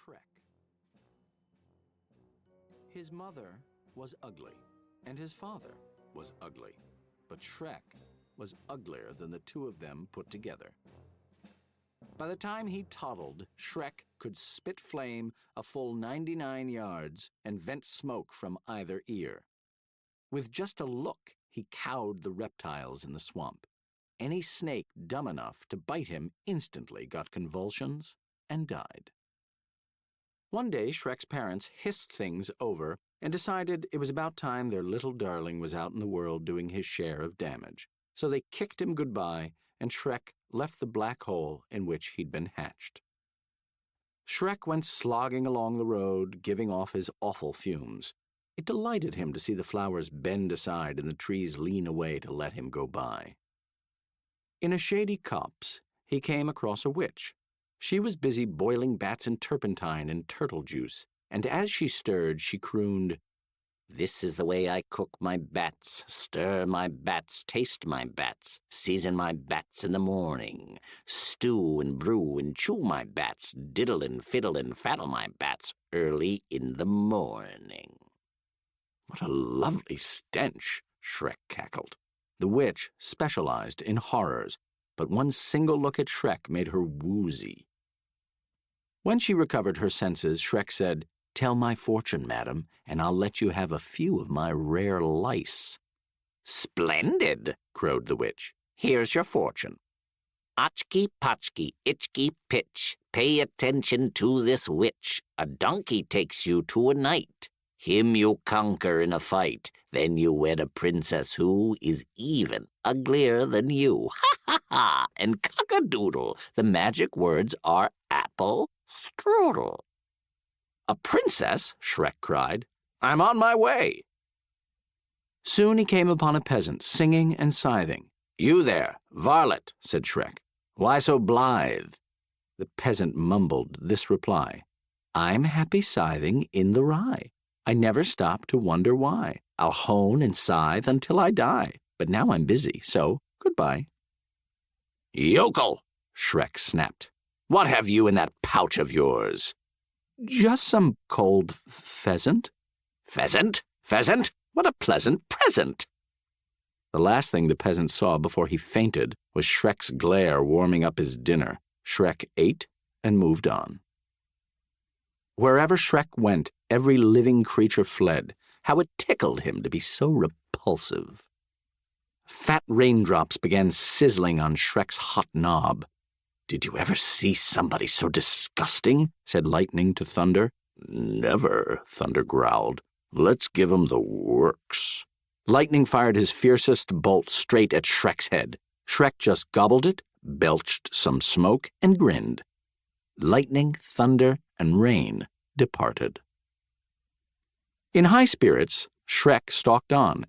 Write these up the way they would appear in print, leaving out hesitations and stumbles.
Shrek. His mother was ugly, and his father was ugly, but Shrek was uglier than the two of them put together. By the time he toddled, Shrek could spit flame a full 99 yards and vent smoke from either ear. With just a look, he cowed the reptiles in the swamp. Any snake dumb enough to bite him instantly got convulsions and died. One day, Shrek's parents hissed things over and decided it was about time their little darling was out in the world doing his share of damage. So they kicked him goodbye, and Shrek left the black hole in which he'd been hatched. Shrek went slogging along the road, giving off his awful fumes. It delighted him to see the flowers bend aside and the trees lean away to let him go by. In a shady copse, he came across a witch. She was busy boiling bats in turpentine and turtle juice, and as she stirred, she crooned, "This is the way I cook my bats, stir my bats, taste my bats, season my bats in the morning, stew and brew and chew my bats, diddle and fiddle and faddle my bats early in the morning." "What a lovely stench," Shrek cackled. The witch specialized in horrors, but one single look at Shrek made her woozy. When she recovered her senses, Shrek said, "Tell my fortune, madam, and I'll let you have a few of my rare lice." "Splendid," crowed the witch. "Here's your fortune. Otchky, potchky, itchky, pitch. Pay attention to this witch. A donkey takes you to a knight. Him you conquer in a fight. Then you wed a princess who is even uglier than you. Ha ha ha! And cock-a-doodle. The magic words are apple strudel." "A princess?" Shrek cried. "I'm on my way." Soon he came upon a peasant singing and scything. "You there, varlet," said Shrek. "Why so blithe?" The peasant mumbled this reply, "I'm happy scything in the rye. I never stop to wonder why. I'll hone and scythe until I die. But now I'm busy, so goodbye." "Yokel!" Shrek snapped. "What have you in that pouch of yours?" "Just some cold pheasant." "Pheasant? Pheasant? What a pleasant present!" The last thing the peasant saw before he fainted was Shrek's glare warming up his dinner. Shrek ate and moved on. Wherever Shrek went, every living creature fled. How it tickled him to be so repulsive. Fat raindrops began sizzling on Shrek's hot knob. "Did you ever see somebody so disgusting?" said Lightning to Thunder. "Never," Thunder growled. "Let's give 'em the works." Lightning fired his fiercest bolt straight at Shrek's head. Shrek just gobbled it, belched some smoke, and grinned. Lightning, thunder, and rain departed. In high spirits, Shrek stalked on.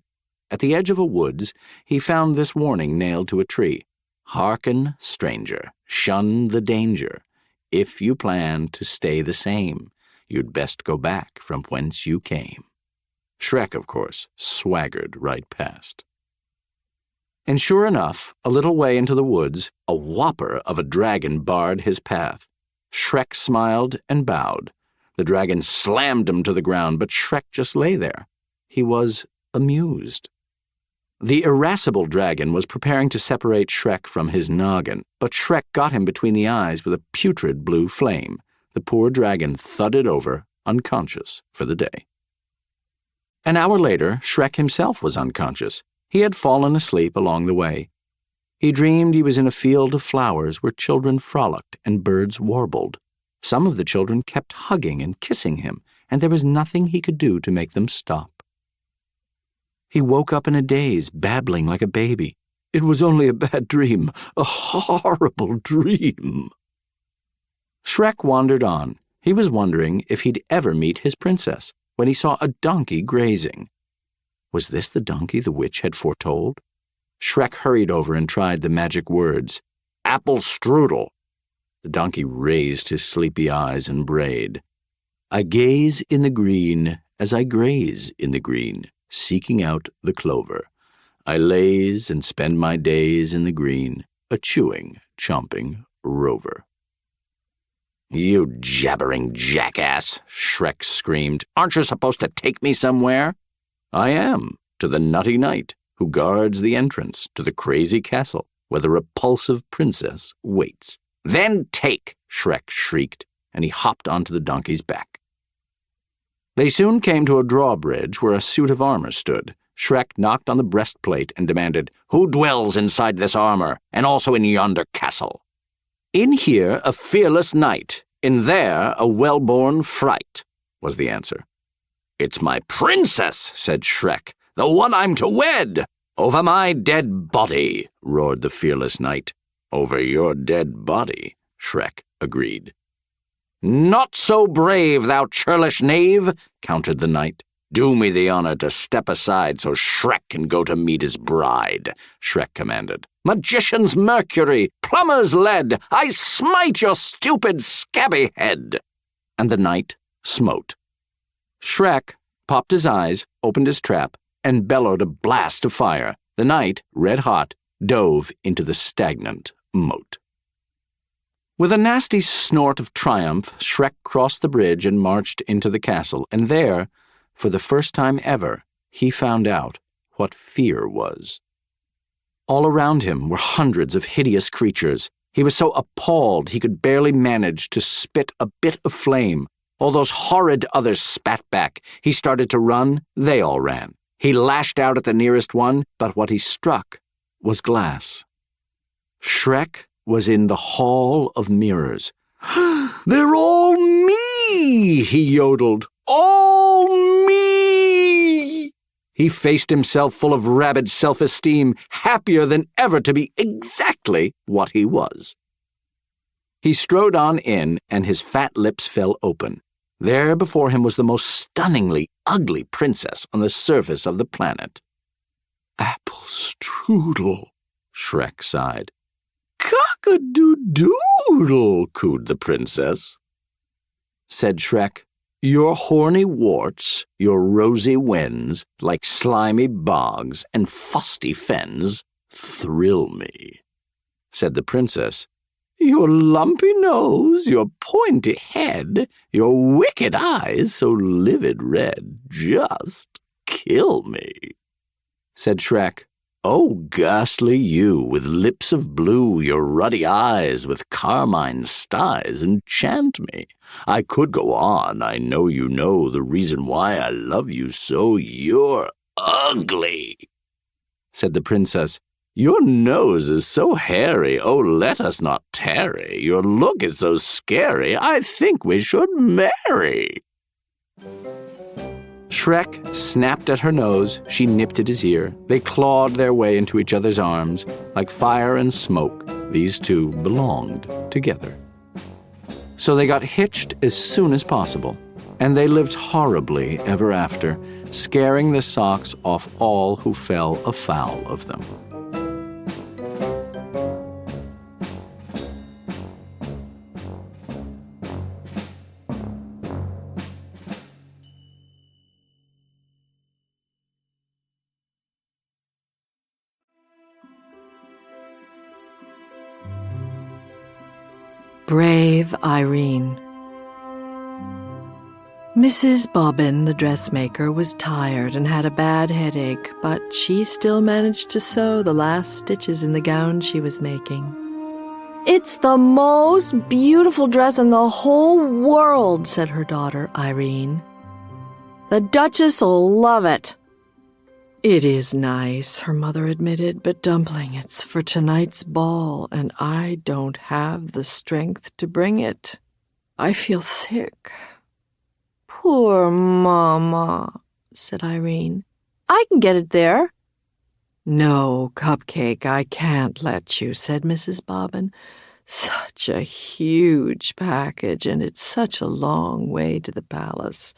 At the edge of a woods, he found this warning nailed to a tree. "Hearken, stranger, shun the danger. If you plan to stay the same, you'd best go back from whence you came." Shrek, of course, swaggered right past. And sure enough, a little way into the woods, a whopper of a dragon barred his path. Shrek smiled and bowed. The dragon slammed him to the ground, but Shrek just lay there. He was amused. The irascible dragon was preparing to separate Shrek from his noggin, but Shrek got him between the eyes with a putrid blue flame. The poor dragon thudded over, unconscious for the day. An hour later, Shrek himself was unconscious. He had fallen asleep along the way. He dreamed he was in a field of flowers where children frolicked and birds warbled. Some of the children kept hugging and kissing him, and there was nothing he could do to make them stop. He woke up in a daze, babbling like a baby. It was only a bad dream, a horrible dream. Shrek wandered on. He was wondering if he'd ever meet his princess, when he saw a donkey grazing. Was this the donkey the witch had foretold? Shrek hurried over and tried the magic words. "Apple strudel." The donkey raised his sleepy eyes and brayed. "I gaze in the green as I graze in the green, seeking out the clover. I laze and spend my days in the green, a chewing, chomping rover." "You jabbering jackass," Shrek screamed. "Aren't you supposed to take me somewhere?" "I am, to the nutty knight who guards the entrance to the crazy castle where the repulsive princess waits." "Then take," Shrek shrieked, and he hopped onto the donkey's back. They soon came to a drawbridge where a suit of armor stood. Shrek knocked on the breastplate and demanded, "Who dwells inside this armor, and also in yonder castle?" "In here a fearless knight, in there a well-born fright," was the answer. "It's my princess," said Shrek, "the one I'm to wed." "Over my dead body," roared the fearless knight. "Over your dead body," Shrek agreed. "Not so brave, thou churlish knave," countered the knight. "Do me the honor to step aside so Shrek can go to meet his bride," Shrek commanded. "Magician's mercury, plumber's lead, I smite your stupid scabby head." And the knight smote. Shrek popped his eyes, opened his trap, and bellowed a blast of fire. The knight, red-hot, dove into the stagnant moat. With a nasty snort of triumph, Shrek crossed the bridge and marched into the castle, and there, for the first time ever, he found out what fear was. All around him were hundreds of hideous creatures. He was so appalled he could barely manage to spit a bit of flame. All those horrid others spat back. He started to run. They all ran. He lashed out at the nearest one, but what he struck was glass. Shrek was in the Hall of Mirrors. "They're all me!" he yodeled. "All me!" He faced himself full of rabid self-esteem, happier than ever to be exactly what he was. He strode on in, and his fat lips fell open. There before him was the most stunningly ugly princess on the surface of the planet. "Apple strudel," Shrek sighed. "Cock-a-doodle," cooed the princess. Said Shrek, "Your horny warts, your rosy wens, like slimy bogs and fusty fens, thrill me." Said the princess, "Your lumpy nose, your pointy head, your wicked eyes so livid red, just kill me." Said Shrek, "Oh, ghastly you, with lips of blue, your ruddy eyes with carmine styes, enchant me. I could go on, I know you know the reason why I love you so. You're ugly." Said the princess, "Your nose is so hairy, oh, let us not tarry. Your look is so scary, I think we should marry." Shrek snapped at her nose, she nipped at his ear. They clawed their way into each other's arms. Like fire and smoke, these two belonged together. So they got hitched as soon as possible, and they lived horribly ever after, scaring the socks off all who fell afoul of them. Brave Irene. Mrs. Bobbin, the dressmaker, was tired and had a bad headache, but she still managed to sew the last stitches in the gown she was making. "It's the most beautiful dress in the whole world," said her daughter, Irene. "The Duchess'll love it." "It is nice," her mother admitted, "but Dumpling, it's for tonight's ball, and I don't have the strength to bring it. I feel sick." "Poor Mama," said Irene. "I can get it there." "No, Cupcake, I can't let you," said Mrs. Bobbin. "Such a huge package, and it's such a long way to the palace.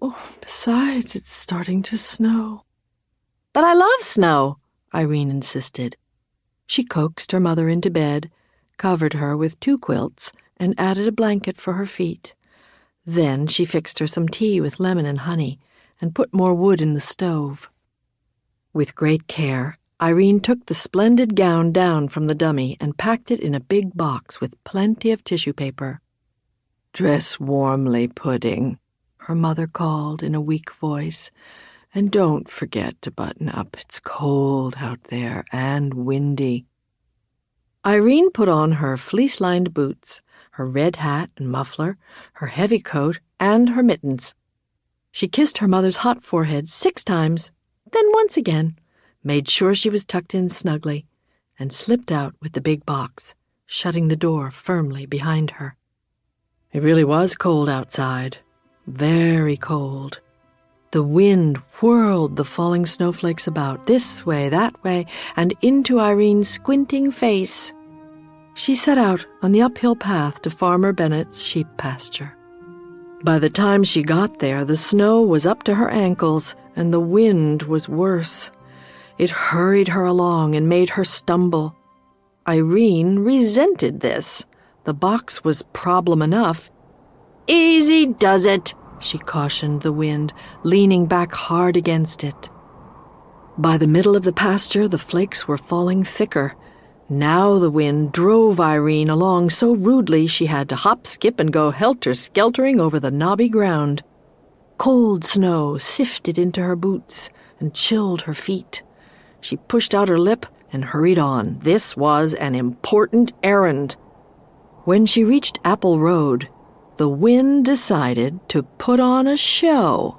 Oh, besides, it's starting to snow." "But I love snow," Irene insisted. She coaxed her mother into bed, covered her with 2 quilts, and added a blanket for her feet. Then she fixed her some tea with lemon and honey, and put more wood in the stove. With great care, Irene took the splendid gown down from the dummy and packed it in a big box with plenty of tissue paper. "Dress warmly, Pudding," her mother called in a weak voice. "And don't forget to button up. It's cold out there and windy." Irene put on her fleece-lined boots, her red hat and muffler, her heavy coat, and her mittens. She kissed her mother's hot forehead 6 times, then once again, made sure she was tucked in snugly, and slipped out with the big box, shutting the door firmly behind her. It really was cold outside, very cold. The wind whirled the falling snowflakes about, this way, that way, and into Irene's squinting face. She set out on the uphill path to Farmer Bennett's sheep pasture. By the time she got there, the snow was up to her ankles, and the wind was worse. It hurried her along and made her stumble. Irene resented this. The box was problem enough. "Easy does it," she cautioned the wind, leaning back hard against it. By the middle of the pasture, the flakes were falling thicker. Now the wind drove Irene along so rudely she had to hop, skip, and go helter-skeltering over the knobby ground. Cold snow sifted into her boots and chilled her feet. She pushed out her lip and hurried on. This was an important errand. When she reached Apple Road, the wind decided to put on a show.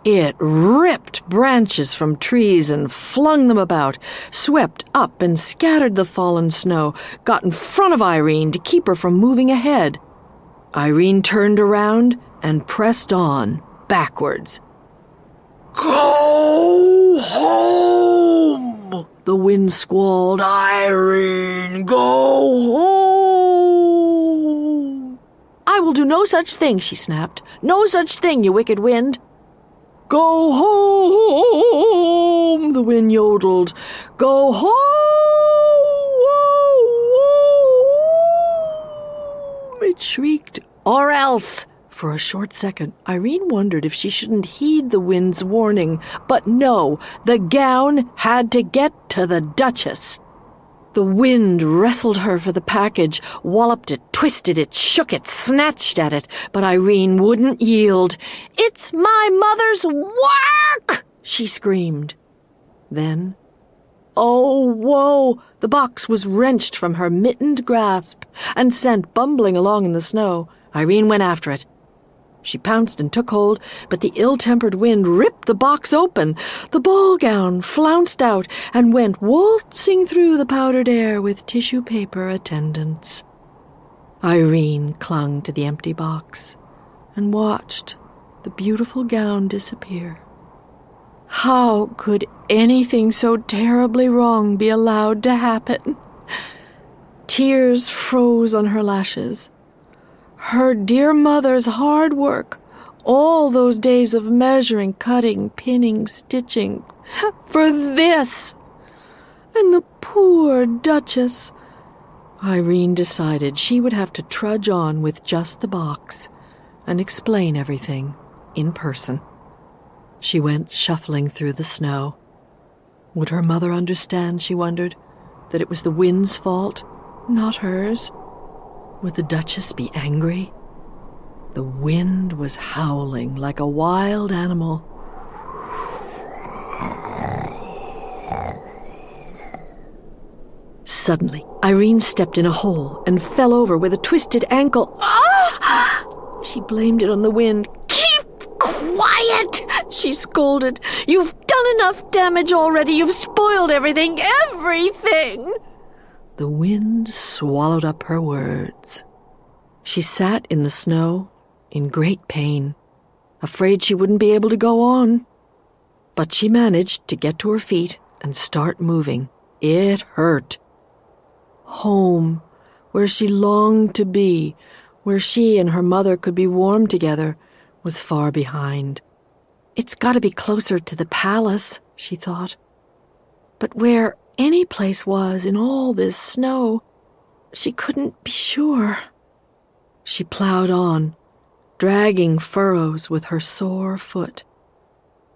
It ripped branches from trees and flung them about, swept up and scattered the fallen snow, got in front of Irene to keep her from moving ahead. Irene turned around and pressed on, backwards. "Go home!" the wind squalled. "Irene, go home!" "I will do no such thing," she snapped. "No such thing, you wicked wind." "Go home," the wind yodeled. "Go home!" It shrieked. "Or else!" For a short second, Irene wondered if she shouldn't heed the wind's warning. But no, the gown had to get to the Duchess. The wind wrestled her for the package, walloped it, twisted it, shook it, snatched at it, but Irene wouldn't yield. "It's my mother's work!" she screamed. Then, oh, woe! The box was wrenched from her mittened grasp and sent bumbling along in the snow. Irene went after it. She pounced and took hold, but the ill-tempered wind ripped the box open. The ball gown flounced out and went waltzing through the powdered air with tissue paper attendants. Irene clung to the empty box and watched the beautiful gown disappear. How could anything so terribly wrong be allowed to happen? Tears froze on her lashes. Her dear mother's hard work, all those days of measuring, cutting, pinning, stitching, for this! And the poor Duchess! Irene decided she would have to trudge on with just the box and explain everything in person. She went shuffling through the snow. Would her mother understand, she wondered, that it was the wind's fault, not hers? Would the Duchess be angry? The wind was howling like a wild animal. Suddenly, Irene stepped in a hole and fell over with a twisted ankle. Ah! She blamed it on the wind. "Keep quiet!" she scolded. "You've done enough damage already. You've spoiled everything, everything!" The wind swallowed up her words. She sat in the snow in great pain, afraid she wouldn't be able to go on. But she managed to get to her feet and start moving. It hurt. Home, where she longed to be, where she and her mother could be warm together, was far behind. "It's got to be closer to the palace," she thought. But where any place was in all this snow, she couldn't be sure. She plowed on, dragging furrows with her sore foot.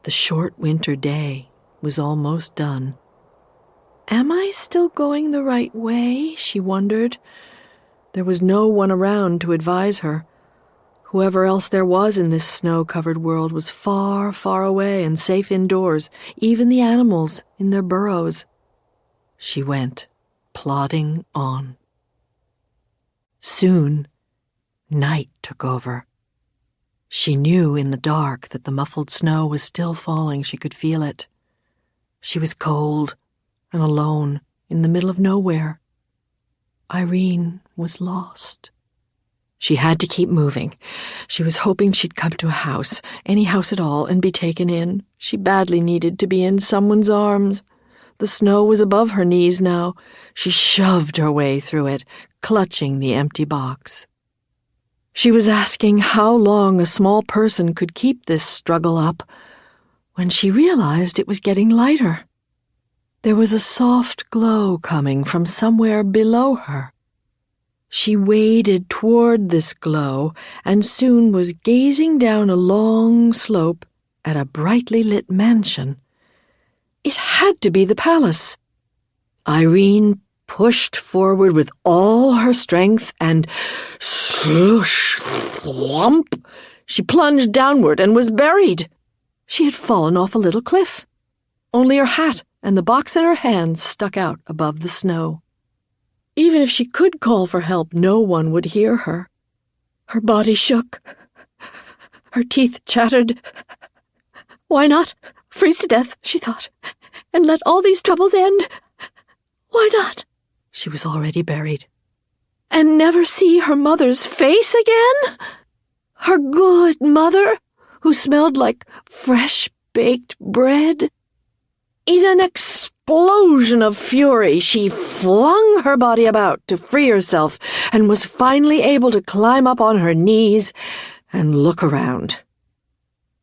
The short winter day was almost done. "Am I still going the right way?" she wondered. There was no one around to advise her. Whoever else there was in this snow-covered world was far, far away and safe indoors, even the animals in their burrows. She went, plodding on. Soon, night took over. She knew in the dark that the muffled snow was still falling. She could feel it. She was cold and alone in the middle of nowhere. Irene was lost. She had to keep moving. She was hoping she'd come to a house, any house at all, and be taken in. She badly needed to be in someone's arms. The snow was above her knees now. She shoved her way through it, clutching the empty box. She was asking how long a small person could keep this struggle up when she realized it was getting lighter. There was a soft glow coming from somewhere below her. She waded toward this glow and soon was gazing down a long slope at a brightly lit mansion. It had to be the palace. Irene pushed forward with all her strength and sloosh, thwomp, she plunged downward and was buried. She had fallen off a little cliff. Only her hat and the box in her hands stuck out above the snow. Even if she could call for help, no one would hear her. Her body shook. Her teeth chattered. Why not freeze to death, she thought, and let all these troubles end? Why not? She was already buried. And never see her mother's face again? Her good mother, who smelled like fresh baked bread? In an explosion of fury, she flung her body about to free herself and was finally able to climb up on her knees and look around.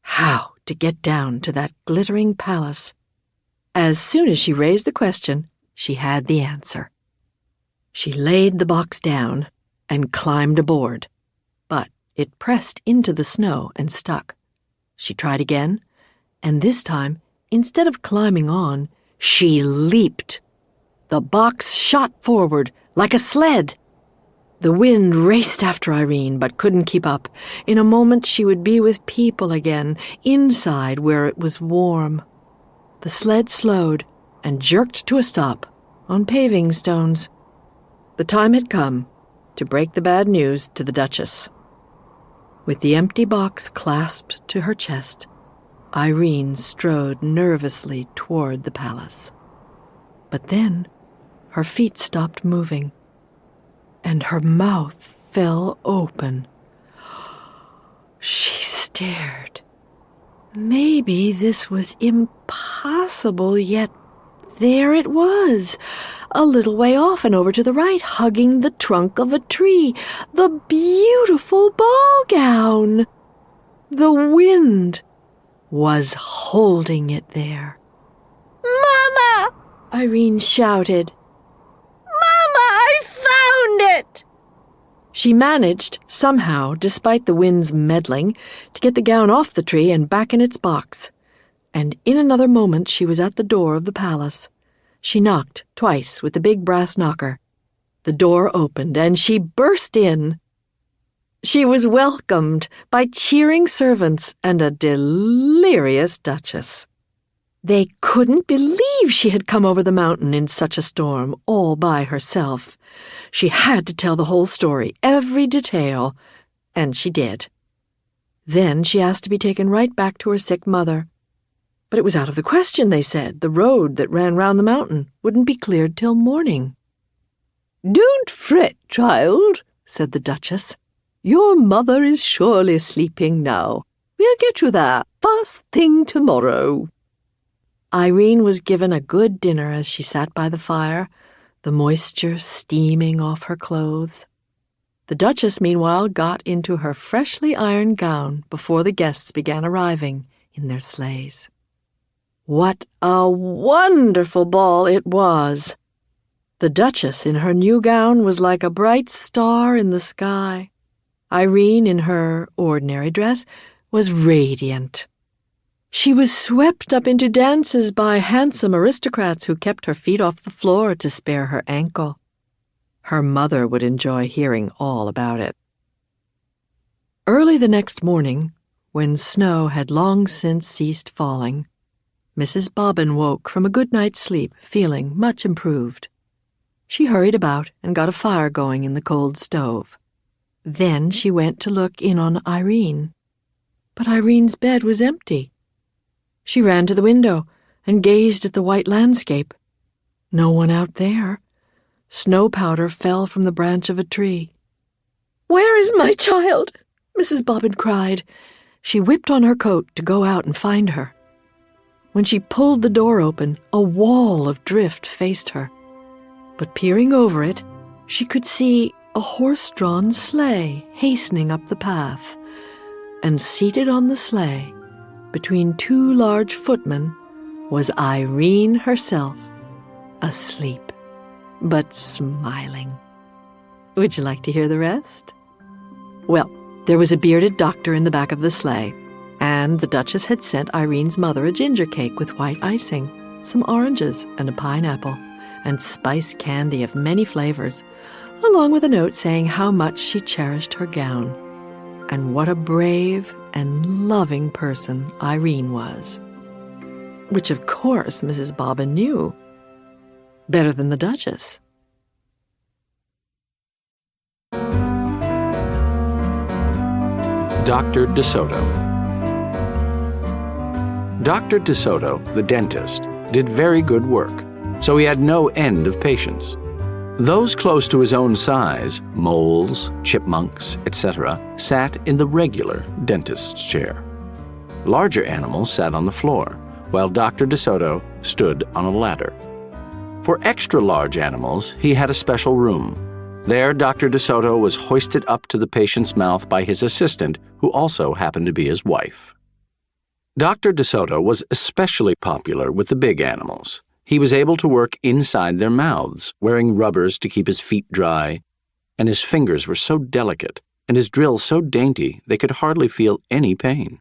How to get down to that glittering palace? As soon as she raised the question, she had the answer. She laid the box down and climbed aboard, but it pressed into the snow and stuck. She tried again, and this time, instead of climbing on, she leaped. The box shot forward like a sled. The wind raced after Irene, but couldn't keep up. In a moment she would be with people again, inside where it was warm. The sled slowed and jerked to a stop on paving stones. The time had come to break the bad news to the Duchess. With the empty box clasped to her chest, Irene strode nervously toward the palace. But then her feet stopped moving, and her mouth fell open. She stared. Maybe this was impossible, yet there it was, a little way off and over to the right, hugging the trunk of a tree, the beautiful ball gown. The wind was holding it there. "Mama!" Irene shouted. "Mama, I found it!" She managed, somehow, despite the wind's meddling, to get the gown off the tree and back in its box. And in another moment she was at the door of the palace. She knocked twice with the big brass knocker. The door opened, and she burst in. She was welcomed by cheering servants and a delirious Duchess. They couldn't believe she had come over the mountain in such a storm, all by herself. She had to tell the whole story, every detail, and she did. Then she asked to be taken right back to her sick mother. But it was out of the question, they said. The road that ran round the mountain wouldn't be cleared till morning. "Don't fret, child," said the Duchess. "Your mother is surely sleeping now. We'll get you there first thing tomorrow." Irene was given a good dinner as she sat by the fire, the moisture steaming off her clothes. The Duchess, meanwhile, got into her freshly ironed gown before the guests began arriving in their sleighs. What a wonderful ball it was! The Duchess in her new gown was like a bright star in the sky. Irene, in her ordinary dress, was radiant. She was swept up into dances by handsome aristocrats who kept her feet off the floor to spare her ankle. Her mother would enjoy hearing all about it. Early Early the next morning, when snow had long since ceased falling, Mrs. Bobbin woke from a good night's sleep feeling much improved. She hurried about and got a fire going in the cold stove. Then she went to look in on Irene. But Irene's bed was empty. She ran to the window and gazed at the white landscape. No one out there. Snow powder fell from the branch of a tree. "Where is my child?" Mrs. Bobbin cried. She whipped on her coat to go out and find her. When she pulled the door open, a wall of drift faced her. But peering over it, she could see a horse-drawn sleigh hastening up the path, and seated on the sleigh, between two large footmen, was Irene herself, asleep, but smiling. Would you like to hear the rest? Well, there was a bearded doctor in the back of the sleigh, and the Duchess had sent Irene's mother a ginger cake with white icing, some oranges and a pineapple, and spice candy of many flavors, along with a note saying how much she cherished her gown, and what a brave and loving person Irene was. Which, of course, Mrs. Bobbin knew. Better than the Duchess. Dr. DeSoto. Dr. DeSoto, the dentist, did very good work, so he had no end of patients. Those close to his own size, moles, chipmunks, etc., sat in the regular dentist's chair. Larger animals sat on the floor, while Dr. DeSoto stood on a ladder. For extra large animals, he had a special room. There, Dr. DeSoto was hoisted up to the patient's mouth by his assistant, who also happened to be his wife. Dr. DeSoto was especially popular with the big animals. He was able to work inside their mouths, wearing rubbers to keep his feet dry, and his fingers were so delicate and his drill so dainty they could hardly feel any pain.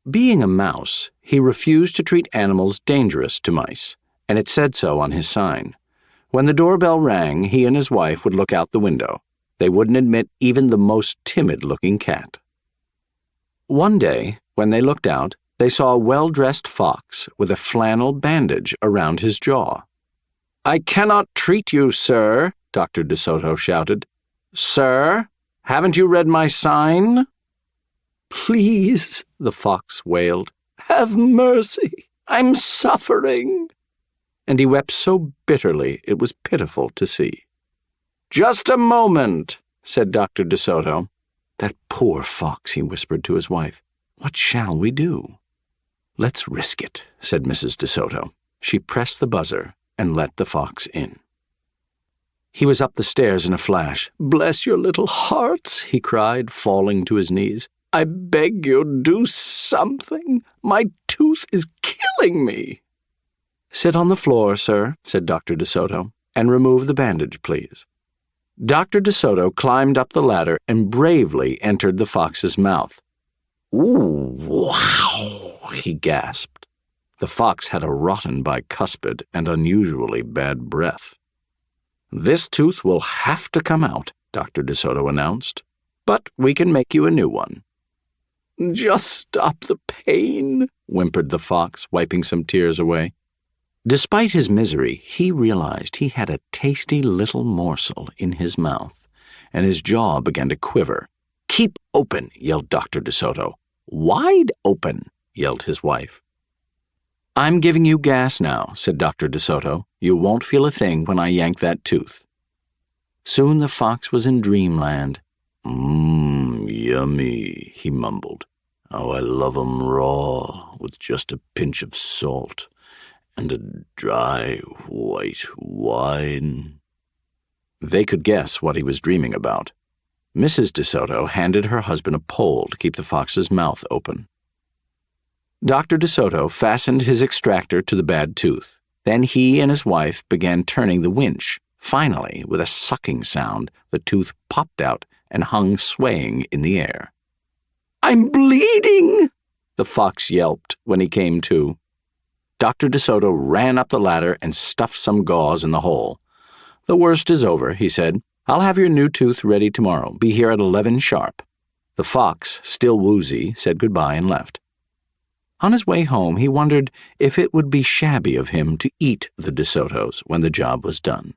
Being a mouse, he refused to treat animals dangerous to mice, and it said so on his sign. When the doorbell rang, he and his wife would look out the window. They wouldn't admit even the most timid-looking cat. One day, when they looked out, they saw a well-dressed fox with a flannel bandage around his jaw. "I cannot treat you, sir," Dr. DeSoto shouted. "Sir, haven't you read my sign?" "Please," the fox wailed, "have mercy. I'm suffering." And he wept so bitterly it was pitiful to see. "Just a moment," said Dr. DeSoto. "That poor fox," he whispered to his wife. "What shall we do?" "Let's risk it," said Mrs. DeSoto. She pressed the buzzer and let the fox in. He was up the stairs in a flash. "Bless your little hearts," he cried, falling to his knees. "I beg you, do something. My tooth is killing me." "Sit on the floor, sir," said Dr. DeSoto, "and remove the bandage, please." Dr. DeSoto climbed up the ladder and bravely entered the fox's mouth. "Ooh, wow," he gasped. The fox had a rotten bicuspid and unusually bad breath. "This tooth will have to come out," Dr. DeSoto announced, "but we can make you a new one." "Just stop the pain," whimpered the fox, wiping some tears away. Despite his misery, he realized he had a tasty little morsel in his mouth, and his jaw began to quiver. "Keep open," yelled Dr. DeSoto. "Wide open," yelled his wife. "I'm giving you gas now," said Dr. DeSoto. "You won't feel a thing when I yank that tooth." Soon the fox was in dreamland. Yummy," he mumbled. "How I love 'em raw, with just a pinch of salt. And a dry, white wine." They could guess what he was dreaming about. Mrs. DeSoto handed her husband a pole to keep the fox's mouth open. Dr. DeSoto fastened his extractor to the bad tooth. Then he and his wife began turning the winch. Finally, with a sucking sound, the tooth popped out and hung swaying in the air. "I'm bleeding," the fox yelped when he came to. Dr. DeSoto ran up the ladder and stuffed some gauze in the hole. "The worst is over," he said. "I'll have your new tooth ready tomorrow. Be here at 11 sharp." The fox, still woozy, said goodbye and left. On his way home, he wondered if it would be shabby of him to eat the De Sotos when the job was done.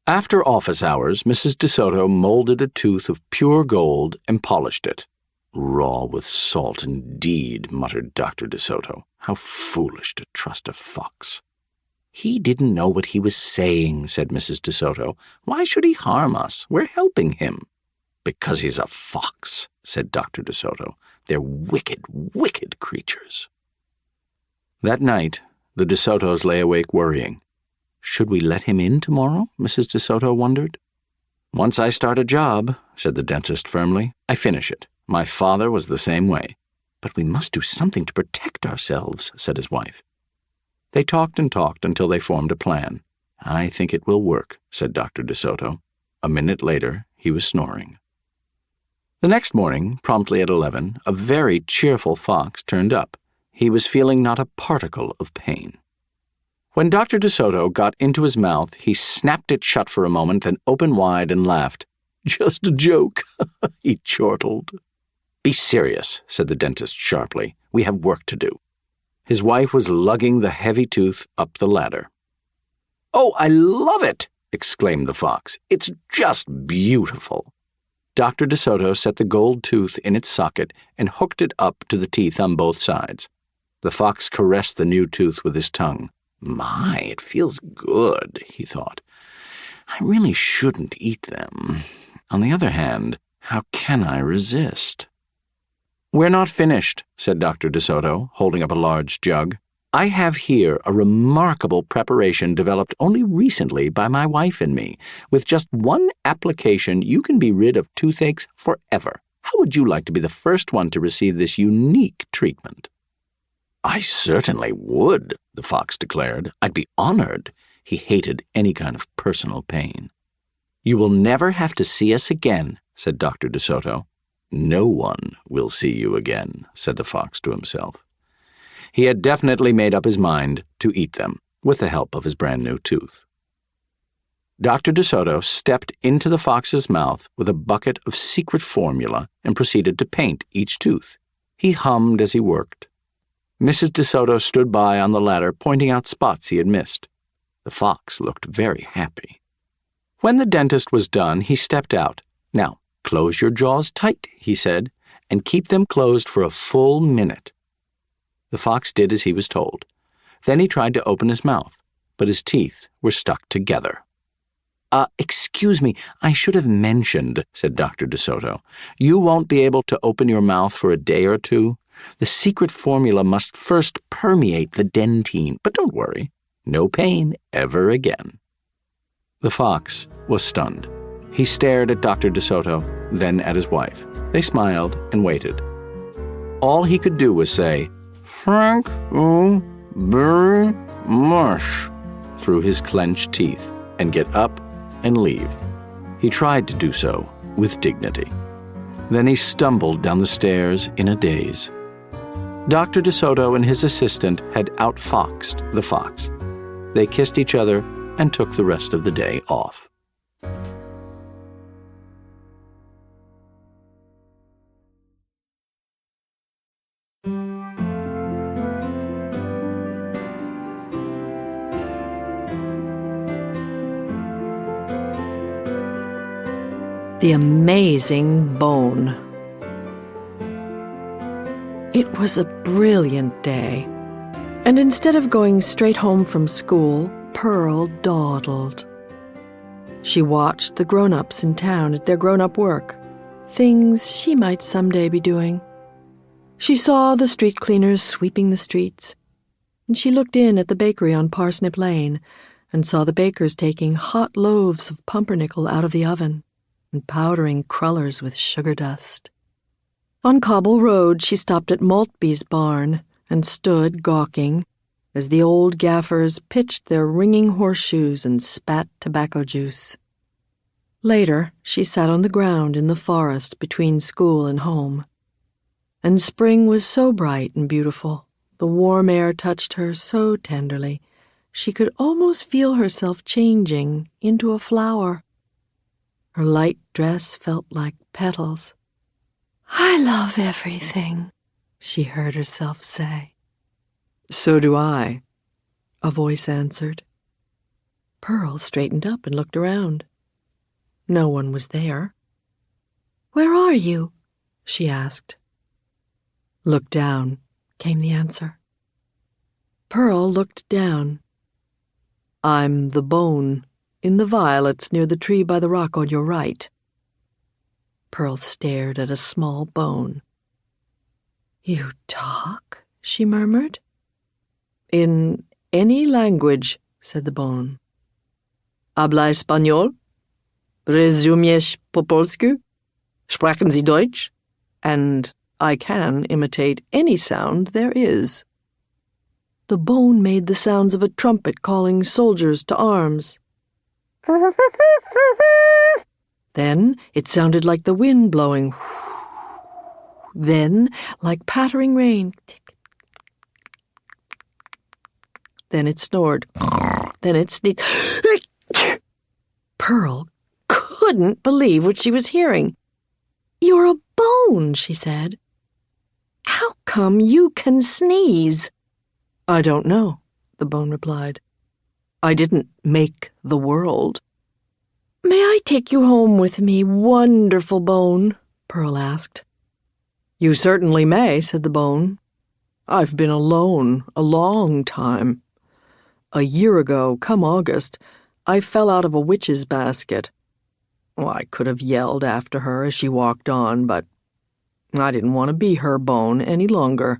After office hours, Mrs. De Soto molded a tooth of pure gold and polished it. "Raw with salt, indeed," muttered Dr. De Soto. "How foolish to trust a fox." "He didn't know what he was saying," said Mrs. De Soto. "Why should he harm us? We're helping him." "Because he's a fox," said Dr. De Soto. "They're wicked, wicked creatures." That night, the De Sotos lay awake worrying. "Should we let him in tomorrow?" Mrs. De Soto wondered. "Once I start a job," said the dentist firmly, "I finish it. My father was the same way." "But we must do something to protect ourselves," said his wife. They talked and talked until they formed a plan. "I think it will work," said Dr. De Soto. A minute later, he was snoring. The next morning, promptly at 11, a very cheerful fox turned up. He was feeling not a particle of pain. When Dr. De Soto got into his mouth, he snapped it shut for a moment, then opened wide and laughed. "Just a joke," he chortled. "Be serious," said the dentist sharply. "We have work to do." His wife was lugging the heavy tooth up the ladder. "Oh, I love it!" exclaimed the fox. "It's just beautiful." Dr. De Soto set the gold tooth in its socket and hooked it up to the teeth on both sides. The fox caressed the new tooth with his tongue. "My, it feels good," he thought. "I really shouldn't eat them. On the other hand, how can I resist?" "We're not finished," said Dr. De Soto, holding up a large jug. "I have here a remarkable preparation developed only recently by my wife and me. With just one application, you can be rid of toothaches forever. How would you like to be the first one to receive this unique treatment?" "I certainly would," the fox declared. "I'd be honored." He hated any kind of personal pain. "You will never have to see us again," said Dr. De Soto. "No one will see you again," said the fox to himself. He had definitely made up his mind to eat them, with the help of his brand-new tooth. Dr. De Soto stepped into the fox's mouth with a bucket of secret formula and proceeded to paint each tooth. He hummed as he worked. Mrs. De Soto stood by on the ladder, pointing out spots he had missed. The fox looked very happy. When the dentist was done, he stepped out. "Now, close your jaws tight," he said, "and keep them closed for a full minute." The fox did as he was told. Then he tried to open his mouth, but his teeth were stuck together. Excuse me, I should have mentioned," said Dr. De Soto. "You won't be able to open your mouth for a day or two. The secret formula must first permeate the dentine, but don't worry, no pain ever again." The fox was stunned. He stared at Dr. De Soto, then at his wife. They smiled and waited. All he could do was say, "Thank you very much," through his clenched teeth, and get up and leave. He tried to do so with dignity. Then he stumbled down the stairs in a daze. Dr. De Soto and his assistant had outfoxed the fox. They kissed each other and took the rest of the day off. The Amazing Bone. It was a brilliant day, and instead of going straight home from school, Pearl dawdled. She watched the grown-ups in town at their grown-up work, things she might someday be doing. She saw the street cleaners sweeping the streets, and she looked in at the bakery on Parsnip Lane and saw the bakers taking hot loaves of pumpernickel out of the oven and powdering crullers with sugar dust. On Cobble Road, she stopped at Maltby's barn and stood gawking as the old gaffers pitched their ringing horseshoes and spat tobacco juice. Later, she sat on the ground in the forest between school and home. And spring was so bright and beautiful, the warm air touched her so tenderly, she could almost feel herself changing into a flower. Her light dress felt like petals, I love everything, she heard herself say. So do I, a voice answered. Pearl straightened up and looked around. No one was there. Where are you? She asked. Look down, came the answer. Pearl looked down. I'm the bone in the violets near the tree by the rock on your right. Pearl stared at a small bone. You talk? She murmured. In any language, said the bone. Habla español? Rozumiesz po polsku? Sprechen Sie Deutsch? And I can imitate any sound there is. The bone made the sounds of a trumpet calling soldiers to arms. Then it sounded like the wind blowing. Then like pattering rain. Then it snored. Then it sneezed. Pearl couldn't believe what she was hearing. You're a bone, she said. How come you can sneeze? I don't know, the bone replied. I didn't make the world. May I take you home with me, wonderful bone? Pearl asked. You certainly may, said the bone. I've been alone a long time. A year ago, come August, I fell out of a witch's basket. Well, I could have yelled after her as she walked on, but I didn't want to be her bone any longer.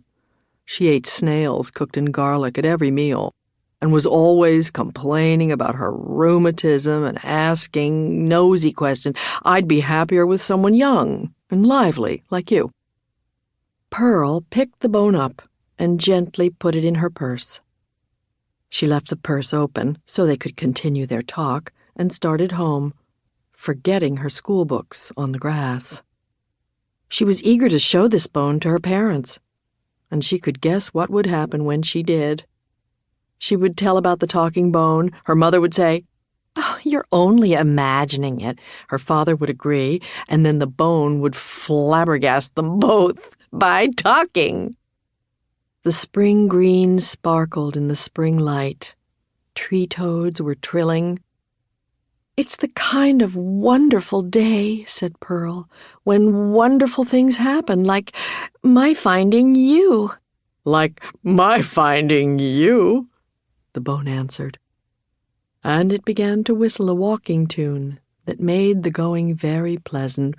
She ate snails cooked in garlic at every meal and was always complaining about her rheumatism and asking nosy questions. I'd be happier with someone young and lively like you. Pearl picked the bone up and gently put it in her purse. She left the purse open so they could continue their talk and started home, forgetting her school books on the grass. She was eager to show this bone to her parents, and she could guess what would happen when she did. She would tell about the talking bone. Her mother would say, "Oh, you're only imagining it." Her father would agree, and then the bone would flabbergast them both by talking. The spring green sparkled in the spring light. Tree toads were trilling. It's the kind of wonderful day, said Pearl, when wonderful things happen, like my finding you. Like my finding you, the bone answered. And it began to whistle a walking tune that made the going very pleasant.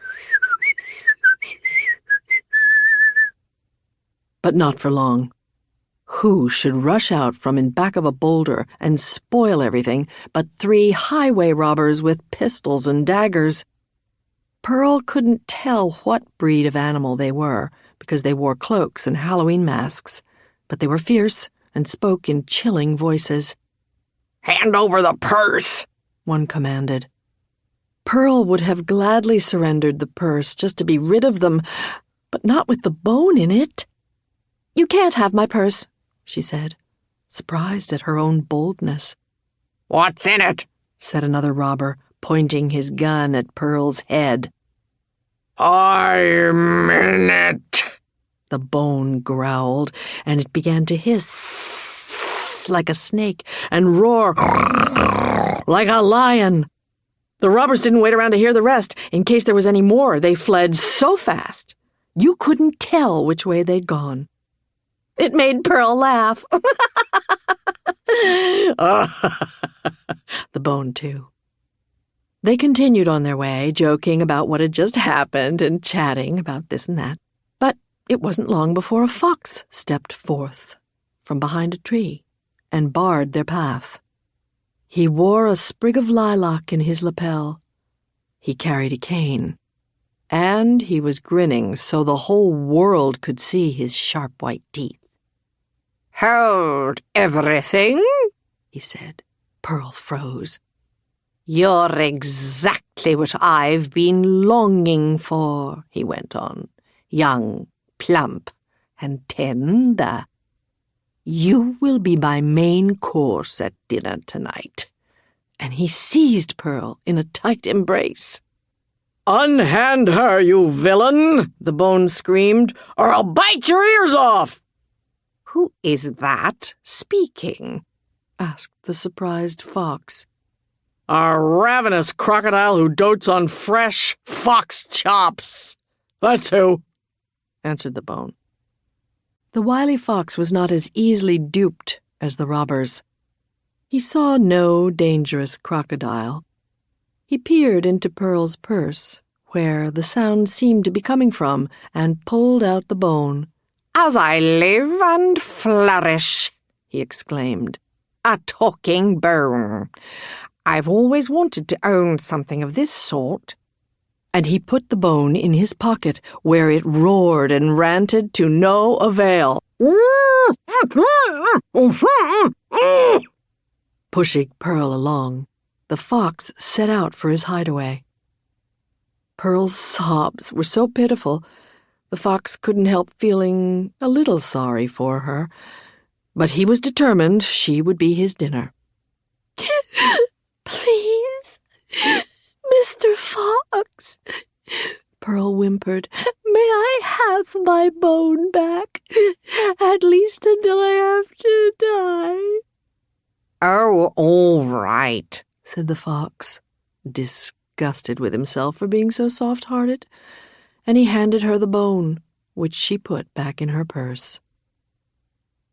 But not for long. Who should rush out from in back of a boulder and spoil everything but 3 highway robbers with pistols and daggers? Pearl couldn't tell what breed of animal they were because they wore cloaks and Halloween masks, but they were fierce and spoke in chilling voices. "Hand over the purse," one commanded. Pearl would have gladly surrendered the purse just to be rid of them, but not with the bone in it. "You can't have my purse," she said, surprised at her own boldness. "What's in it?" said another robber, pointing his gun at Pearl's head. "I'm in it," the bone growled, and it began to hiss like a snake and roar like a lion. The robbers didn't wait around to hear the rest. In case there was any more, they fled so fast you couldn't tell which way they'd gone. It made Pearl laugh. The bone, too. They continued on their way, joking about what had just happened and chatting about this and that. But it wasn't long before a fox stepped forth from behind a tree and barred their path. He wore a sprig of lilac in his lapel. He carried a cane. And he was grinning so the whole world could see his sharp white teeth. "Hold everything," he said. Pearl froze. "You're exactly what I've been longing for," he went on, young, plump, and tender. "You will be my main course at dinner tonight." And he seized Pearl in a tight embrace. "Unhand her, you villain!" the bone screamed, "or I'll bite your ears off!" "Who is that speaking?" asked the surprised fox. "A ravenous crocodile who dotes on fresh fox chops. That's who," answered the bone. The wily fox was not as easily duped as the robbers. He saw no dangerous crocodile. He peered into Pearl's purse, where the sound seemed to be coming from, and pulled out the bone. "As I live and flourish," he exclaimed, "a talking bone. I've always wanted to own something of this sort." And he put the bone in his pocket, where it roared and ranted to no avail. Pushing Pearl along, the fox set out for his hideaway. Pearl's sobs were so pitiful, the fox couldn't help feeling a little sorry for her, but he was determined she would be his dinner. "Please, Mr. Fox," Pearl whimpered, "may I have my bone back, at least until I have to die?" "Oh, all right," said the fox, disgusted with himself for being so soft-hearted, and he handed her the bone, which she put back in her purse.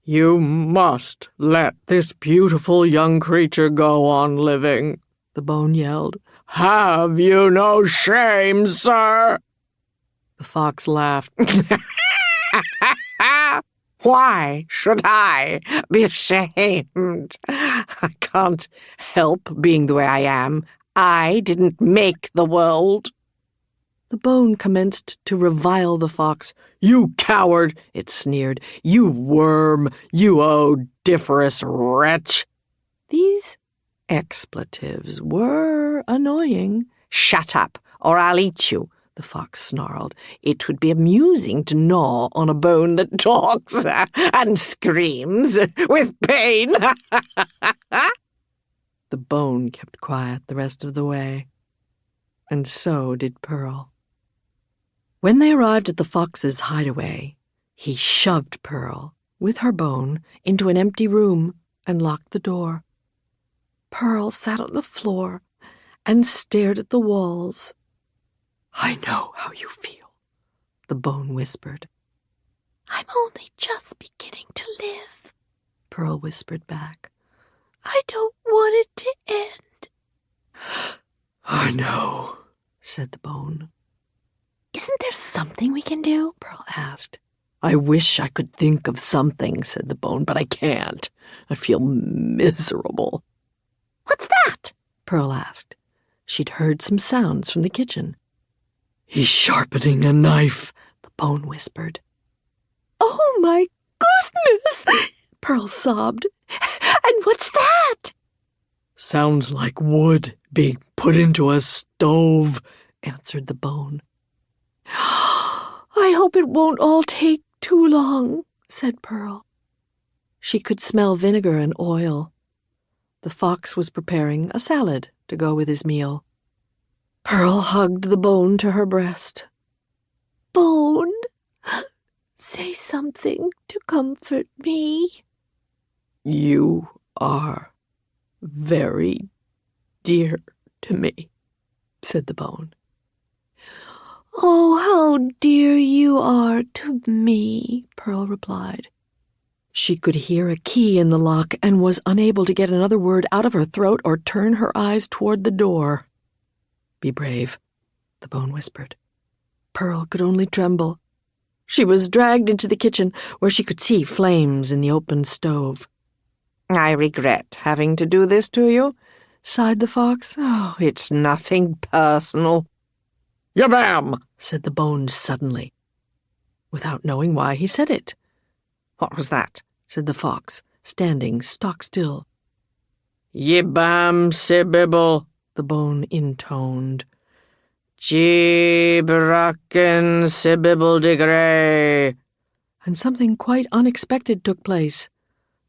"You must let this beautiful young creature go on living," the bone yelled. "Have you no shame, sir?" The fox laughed. "Why should I be ashamed? I can't help being the way I am. I didn't make the world." The bone commenced to revile the fox. "You coward," it sneered. "You worm, you odoriferous wretch." These expletives were annoying. "Shut up, or I'll eat you," the fox snarled. "It would be amusing to gnaw on a bone that talks and screams with pain." The bone kept quiet the rest of the way, and so did Pearl. When they arrived at the fox's hideaway, he shoved Pearl, with her bone, into an empty room and locked the door. Pearl sat on the floor and stared at the walls. "I know how you feel," the bone whispered. "I'm only just beginning to live," Pearl whispered back. "I don't want it to end." "I know," said the bone. "Isn't there something we can do?" Pearl asked. "I wish I could think of something," said the bone, "but I can't. I feel miserable." "What's that?" Pearl asked. She'd heard some sounds from the kitchen. "He's sharpening a knife," the bone whispered. "Oh, my goodness!" Pearl sobbed. "And what's that?" "Sounds like wood being put into a stove," answered the bone. "I hope it won't all take too long," said Pearl. She could smell vinegar and oil. The fox was preparing a salad to go with his meal. Pearl hugged the bone to her breast. "Bone, say something to comfort me." "You are very dear to me," said the bone. "Oh, how dear you are to me," Pearl replied. She could hear a key in the lock and was unable to get another word out of her throat or turn her eyes toward the door. "Be brave," the bone whispered. Pearl could only tremble. She was dragged into the kitchen, where she could see flames in the open stove. "I regret having to do this to you," sighed the fox. "Oh, it's nothing personal." "Yabam!" said the bone suddenly, without knowing why he said it. "What was that?" said the fox, standing stock still. "Yibam sibibble," the bone intoned. "Jibraken sibibble digray." And something quite unexpected took place.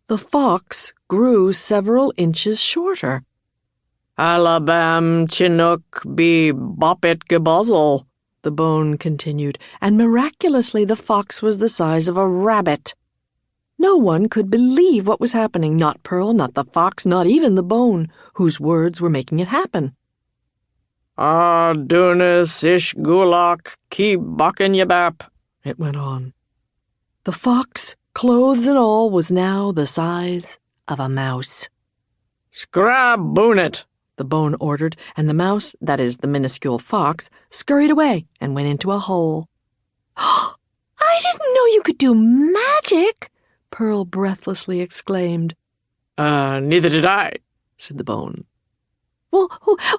The fox grew several inches shorter. Alabam Chinook be boppet gebuzzle, the bone continued, and miraculously the fox was the size of a rabbit. No one could believe what was happening, not Pearl, not the fox, not even the bone, whose words were making it happen. Dunis ish gulak keep buckin yabap, it went on. The fox, clothes and all, was now the size of a mouse. Scrab boonet, the bone ordered, and the mouse, that is, the minuscule fox, scurried away and went into a hole. I didn't know you could do magic, Pearl breathlessly exclaimed. Neither did I, said the bone. Well,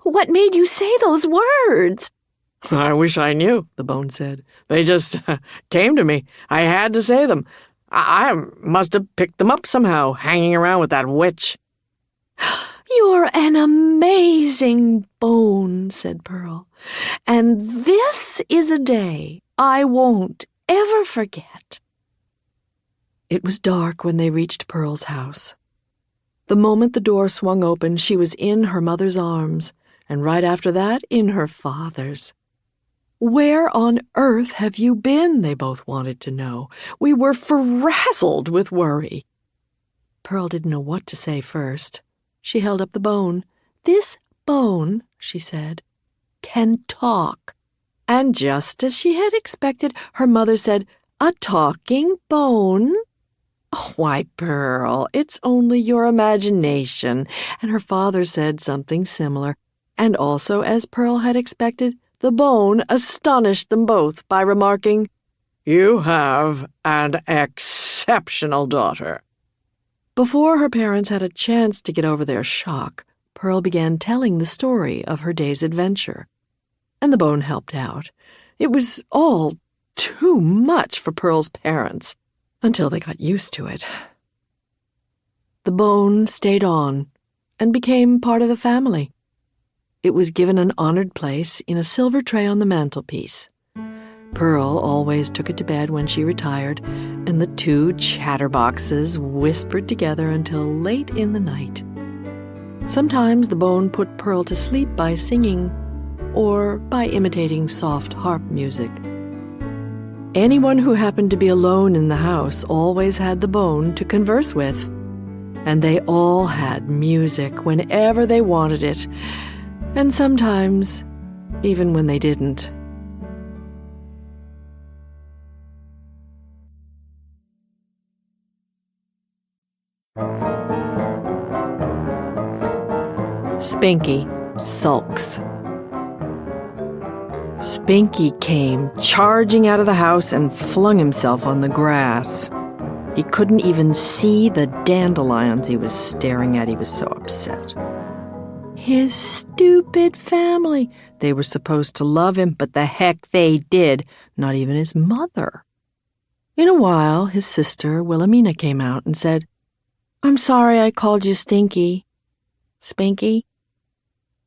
what made you say those words? I wish I knew, the bone said. They just came to me. I had to say them. I must have picked them up somehow, hanging around with that witch. You're an amazing bone, said Pearl. And this is a day I won't ever forget. It was dark when they reached Pearl's house. The moment the door swung open, she was in her mother's arms, and right after that, in her father's. Where on earth have you been? They both wanted to know. We were frazzled with worry. Pearl didn't know what to say first. She held up the bone. This bone, she said, can talk. And just as she had expected, her mother said, a talking bone? Oh, why, Pearl, it's only your imagination. And her father said something similar. And also, as Pearl had expected, the bone astonished them both by remarking, You have an exceptional daughter. Before her parents had a chance to get over their shock, Pearl began telling the story of her day's adventure. And the bone helped out. It was all too much for Pearl's parents, until they got used to it. The bone stayed on and became part of the family. It was given an honored place in a silver tray on the mantelpiece. Pearl always took it to bed when she retired, and the two chatterboxes whispered together until late in the night. Sometimes the bone put Pearl to sleep by singing or by imitating soft harp music. Anyone who happened to be alone in the house always had the bone to converse with, and they all had music whenever they wanted it, and sometimes even when they didn't. Spinky Sulks. Spinky came charging out of the house and flung himself on the grass. He couldn't even see the dandelions he was staring at. He was so upset. His stupid family. They were supposed to love him, but the heck they did. Not even his mother. In a while, his sister, Wilhelmina, came out and said, I'm sorry I called you Stinky. Spinky?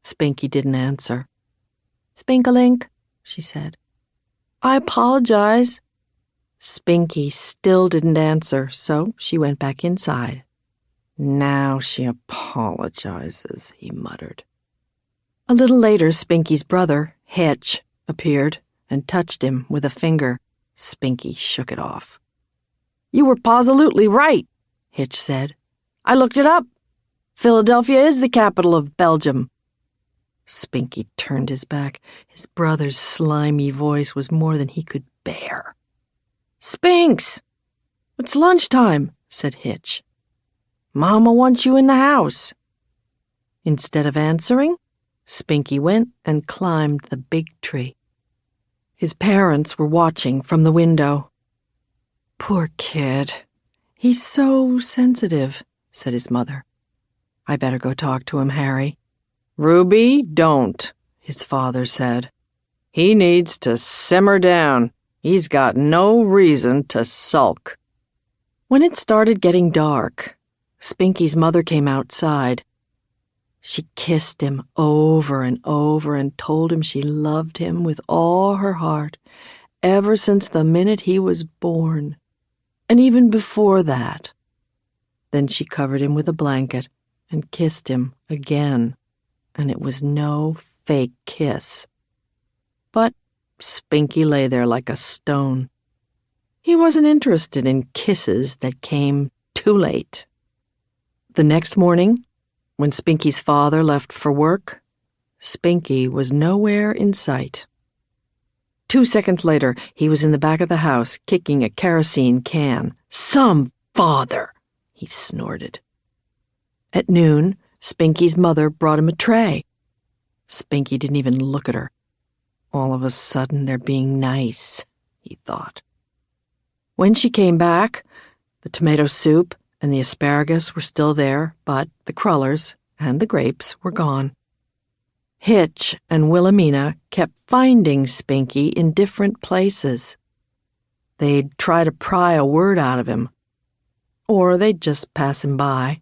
Spinky didn't answer. Spinkalink, she said. I apologize. Spinky still didn't answer, so she went back inside. Now she apologizes, he muttered. A little later, Spinky's brother, Hitch, appeared and touched him with a finger. Spinky shook it off. You were absolutely right, Hitch said. I looked it up. Philadelphia is the capital of Belgium. Spinky turned his back. His brother's slimy voice was more than he could bear. Spinks! It's lunchtime, said Hitch. Mama wants you in the house. Instead of answering, Spinky went and climbed the big tree. His parents were watching from the window. Poor kid. He's so sensitive, said his mother. I better go talk to him, Harry. Ruby, don't, his father said. He needs to simmer down. He's got no reason to sulk. When it started getting dark, Spinky's mother came outside. She kissed him over and over and told him she loved him with all her heart, ever since the minute he was born, and even before that. Then she covered him with a blanket and kissed him again. and it was no fake kiss. But Spinky lay there like a stone. He wasn't interested in kisses that came too late. The next morning, when Spinky's father left for work, Spinky was nowhere in sight. 2 seconds later, he was in the back of the house, kicking a kerosene can. "Some father!" he snorted. At noon, Spinky's mother brought him a tray. Spinky didn't even look at her. All of a sudden, they're being nice, he thought. When she came back, the tomato soup and the asparagus were still there, but the crullers and the grapes were gone. Hitch and Wilhelmina kept finding Spinky in different places. They'd try to pry a word out of him, or they'd just pass him by.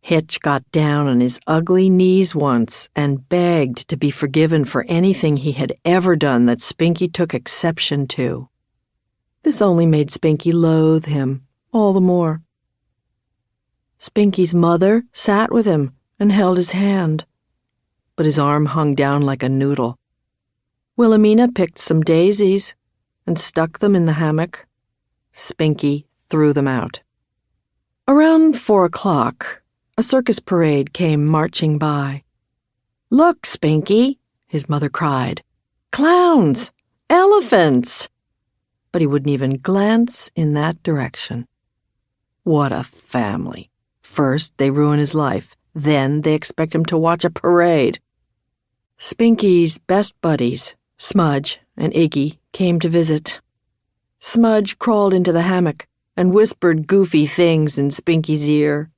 Hitch got down on his ugly knees once and begged to be forgiven for anything he had ever done that Spinky took exception to. This only made Spinky loathe him all the more. Spinky's mother sat with him and held his hand, but his arm hung down like a noodle. Wilhelmina picked some daisies and stuck them in the hammock. Spinky threw them out. Around 4 o'clock, a circus parade came marching by. "Look, Spinky," his mother cried. "Clowns! Elephants!" But he wouldn't even glance in that direction. What a family. First, they ruin his life. Then they expect him to watch a parade. Spinky's best buddies, Smudge and Iggy, came to visit. Smudge crawled into the hammock and whispered goofy things in Spinky's ear.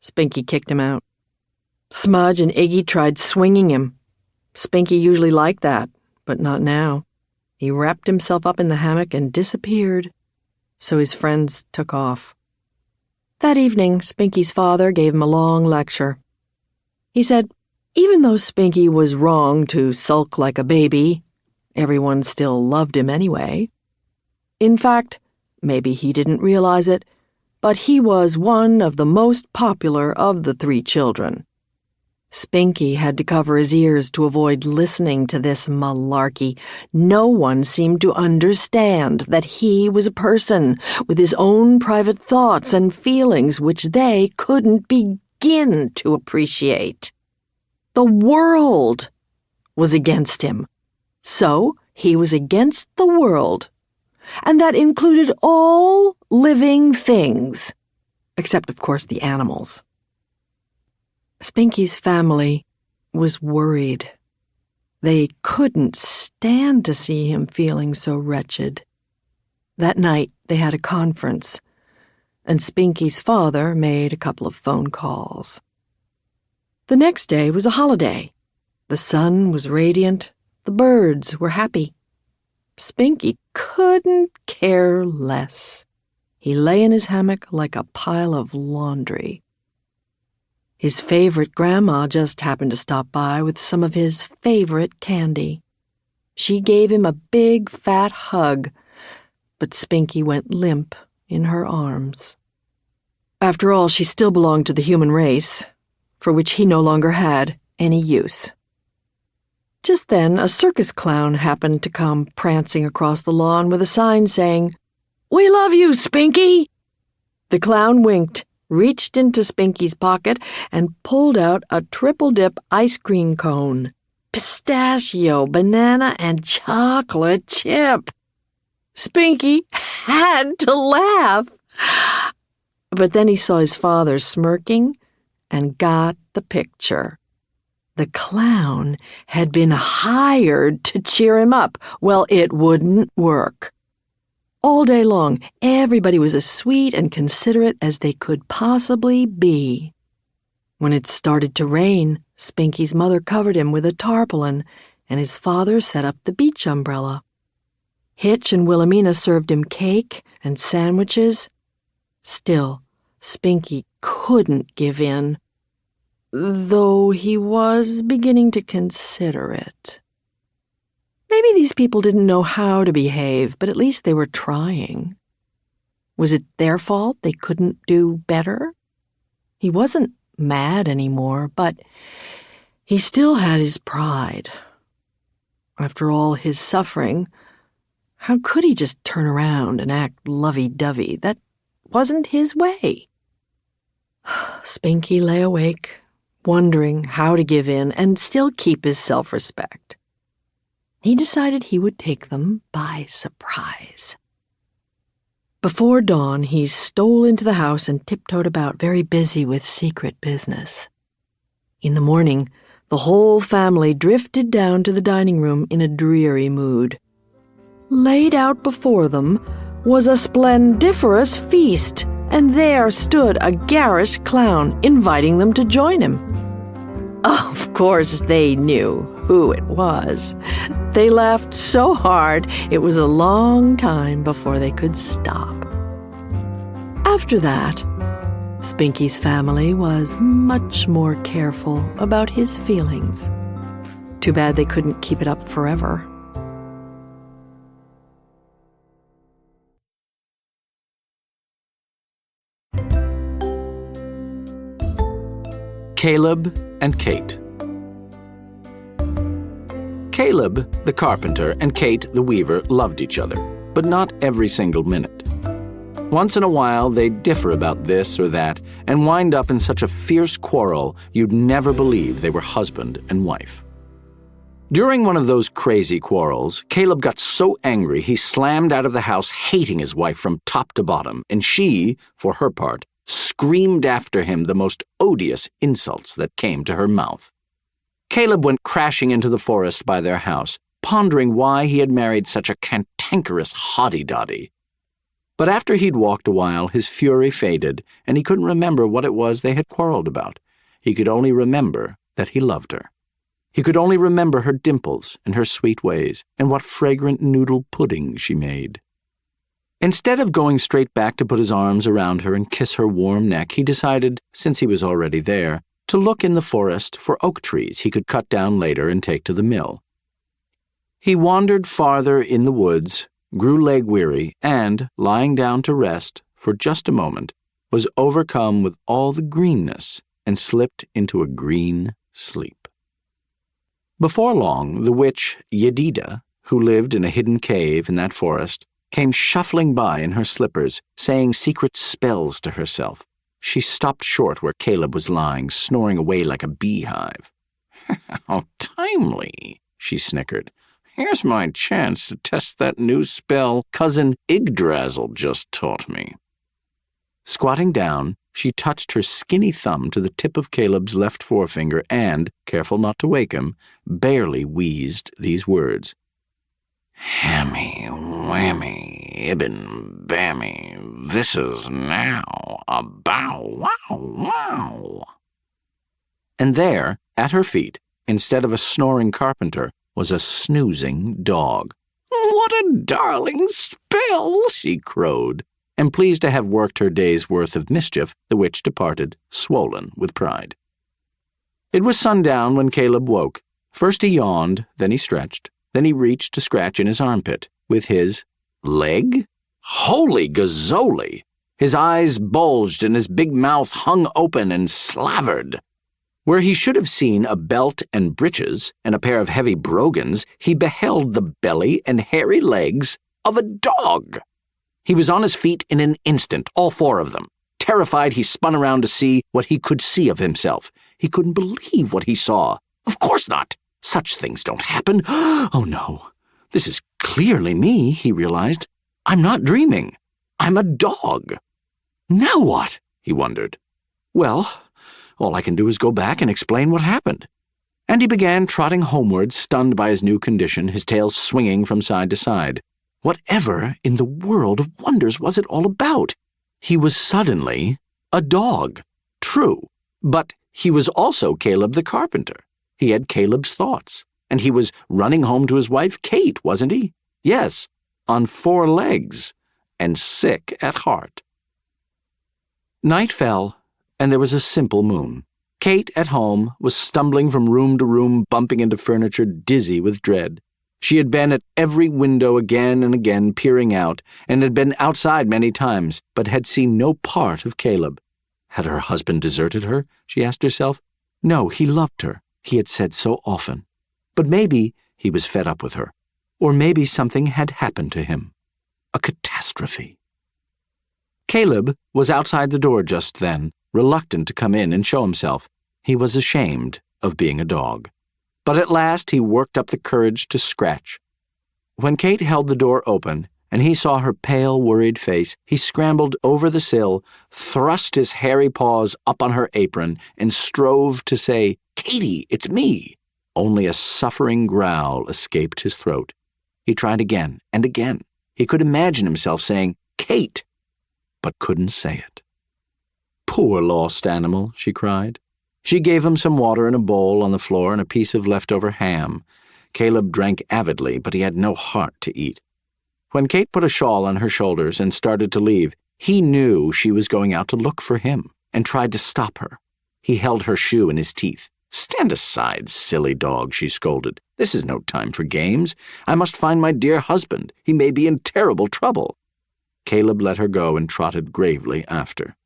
Spinky kicked him out. Smudge and Iggy tried swinging him. Spinky usually liked that, but not now. He wrapped himself up in the hammock and disappeared, so his friends took off. That evening, Spinky's father gave him a long lecture. He said, even though Spinky was wrong to sulk like a baby, everyone still loved him anyway. In fact, maybe he didn't realize it, but he was one of the most popular of the 3 children. Spinky had to cover his ears to avoid listening to this malarkey. No one seemed to understand that he was a person with his own private thoughts and feelings which they couldn't begin to appreciate. The world was against him. So he was against the world. And that included all living things, except, of course, the animals. Spinky's family was worried. They couldn't stand to see him feeling so wretched. That night, they had a conference, and Spinky's father made a couple of phone calls. The next day was a holiday. The sun was radiant. The birds were happy. Spinky couldn't care less. He lay in his hammock like a pile of laundry. His favorite grandma just happened to stop by with some of his favorite candy. She gave him a big, fat hug, but Spinky went limp in her arms. After all, she still belonged to the human race, for which he no longer had any use. Just then, a circus clown happened to come prancing across the lawn with a sign saying, "We love you, Spinky!" The clown winked, reached into Spinky's pocket, and pulled out a triple-dip ice cream cone. Pistachio, banana, and chocolate chip. Spinky had to laugh. But then he saw his father smirking and got the picture. The clown had been hired to cheer him up. Well, it wouldn't work. All day long, everybody was as sweet and considerate as they could possibly be. When it started to rain, Spinky's mother covered him with a tarpaulin, and his father set up the beach umbrella. Hitch and Wilhelmina served him cake and sandwiches. Still, Spinky couldn't give in, though he was beginning to consider it. Maybe these people didn't know how to behave, but at least they were trying. Was it their fault they couldn't do better? He wasn't mad anymore, but He still had his pride. After all his suffering, how could he just turn around and act lovey-dovey? That wasn't his way. Spinky lay awake, wondering how to give in and still keep his self-respect. He decided he would take them by surprise. Before dawn, he stole into the house and tiptoed about, very busy with secret business. In the morning, the whole family drifted down to the dining room in a dreary mood. Laid out before them was a splendiferous feast, and there stood a garish clown inviting them to join him. Of course, they knew who it was. They laughed so hard it was a long time before they could stop. After that, Spinky's family was much more careful about his feelings. Too bad they couldn't keep it up forever. Caleb and Kate. Caleb, the carpenter, and Kate, the weaver, loved each other, but not every single minute. Once in a while, they'd differ about this or that and wind up in such a fierce quarrel you'd never believe they were husband and wife. During one of those crazy quarrels, Caleb got so angry he slammed out of the house hating his wife from top to bottom, and she, for her part, screamed after him the most odious insults that came to her mouth. Caleb went crashing into the forest by their house, pondering why he had married such a cantankerous hotty-dotty. But after he'd walked a while, his fury faded, and he couldn't remember what it was they had quarreled about. He could only remember that he loved her. He could only remember her dimples and her sweet ways, and what fragrant noodle pudding she made. Instead of going straight back to put his arms around her and kiss her warm neck, he decided, since he was already there, to look in the forest for oak trees he could cut down later and take to the mill. He wandered farther in the woods, grew leg-weary, and, lying down to rest for just a moment, was overcome with all the greenness and slipped into a green sleep. Before long, the witch Yedida, who lived in a hidden cave in that forest, came shuffling by in her slippers, saying secret spells to herself. She stopped short where Caleb was lying, snoring away like a beehive. "How timely," she snickered. "Here's my chance to test that new spell Cousin Yggdrasil just taught me." Squatting down, she touched her skinny thumb to the tip of Caleb's left forefinger and, careful not to wake him, barely wheezed these words. "Hammy, whammy, ibn, bammy, this is now a bow wow wow." And there, at her feet, instead of a snoring carpenter, was a snoozing dog. "What a darling spell," she crowed, and pleased to have worked her day's worth of mischief, the witch departed, swollen with pride. It was sundown when Caleb woke. First he yawned, then he stretched. Then he reached to scratch in his armpit with his leg. Holy gazzoli! His eyes bulged and his big mouth hung open and slavered. Where he should have seen a belt and breeches and a pair of heavy brogans, he beheld the belly and hairy legs of a dog. He was on his feet in an instant, all four of them. Terrified, he spun around to see what he could see of himself. He couldn't believe what he saw. Of course not. Such things don't happen. Oh no, this is clearly me, he realized. I'm not dreaming. I'm a dog. Now what? He wondered. Well, all I can do is go back and explain what happened. And he began trotting homeward, stunned by his new condition, his tail swinging from side to side. Whatever in the world of wonders was it all about? He was suddenly a dog. True, but he was also Caleb the carpenter. He had Caleb's thoughts, and he was running home to his wife Kate, wasn't he? Yes, on 4 legs, and sick at heart. Night fell, and there was a simple moon. Kate, at home, was stumbling from room to room, bumping into furniture, dizzy with dread. She had been at every window again and again, peering out, and had been outside many times, but had seen no part of Caleb. Had her husband deserted her? She asked herself. No, he loved her. he had said so often. But maybe he was fed up with her, or maybe something had happened to him. A catastrophe. Caleb was outside the door just then, reluctant to come in and show himself. He was ashamed of being a dog. But at last he worked up the courage to scratch. When Kate held the door open, and he saw her pale, worried face, he scrambled over the sill, thrust his hairy paws up on her apron, and strove to say, "Katie, it's me!" Only a suffering growl escaped his throat. He tried again and again. He could imagine himself saying, "Kate," but couldn't say it. "Poor lost animal," she cried. She gave him some water in a bowl on the floor and a piece of leftover ham. Caleb drank avidly, but he had no heart to eat. When Kate put a shawl on her shoulders and started to leave, he knew she was going out to look for him and tried to stop her. He held her shoe in his teeth. "Stand aside, silly dog," she scolded. "This is no time for games. I must find my dear husband. He may be in terrible trouble." Caleb let her go and trotted gravely after.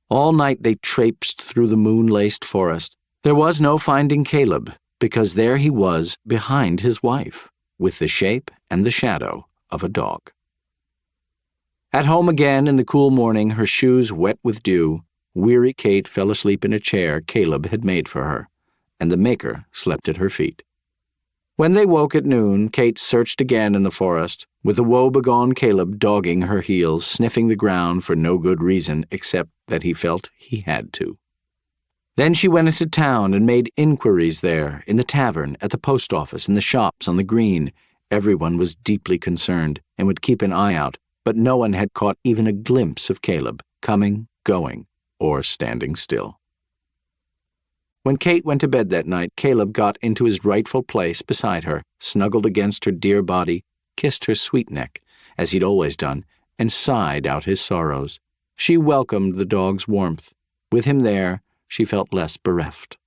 All night they traipsed through the moon-laced forest. There was no finding Caleb, because there he was behind his wife, with the shape and the shadow of a dog. At home again in the cool morning, her shoes wet with dew, weary Kate fell asleep in a chair Caleb had made for her, and the maker slept at her feet. When they woke at noon, Kate searched again in the forest, with the woe-begone Caleb dogging her heels, sniffing the ground for no good reason except that he felt he had to. Then she went into town and made inquiries there, in the tavern, at the post office, in the shops, on the green. Everyone was deeply concerned and would keep an eye out, but no one had caught even a glimpse of Caleb, coming, going, or standing still. When Kate went to bed that night, Caleb got into his rightful place beside her, snuggled against her dear body, kissed her sweet neck, as he'd always done, and sighed out his sorrows. She welcomed the dog's warmth. With him there, she felt less bereft.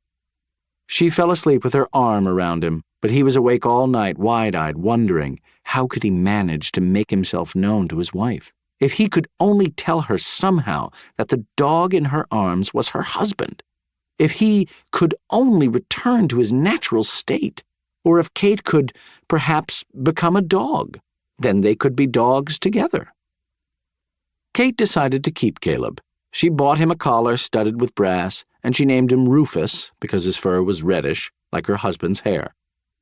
She fell asleep with her arm around him, but he was awake all night, wide-eyed, wondering how could he manage to make himself known to his wife. If he could only tell her somehow that the dog in her arms was her husband. If he could only return to his natural state, or if Kate could perhaps become a dog, then they could be dogs together. Kate decided to keep Caleb. She bought him a collar studded with brass, and she named him Rufus because his fur was reddish, like her husband's hair.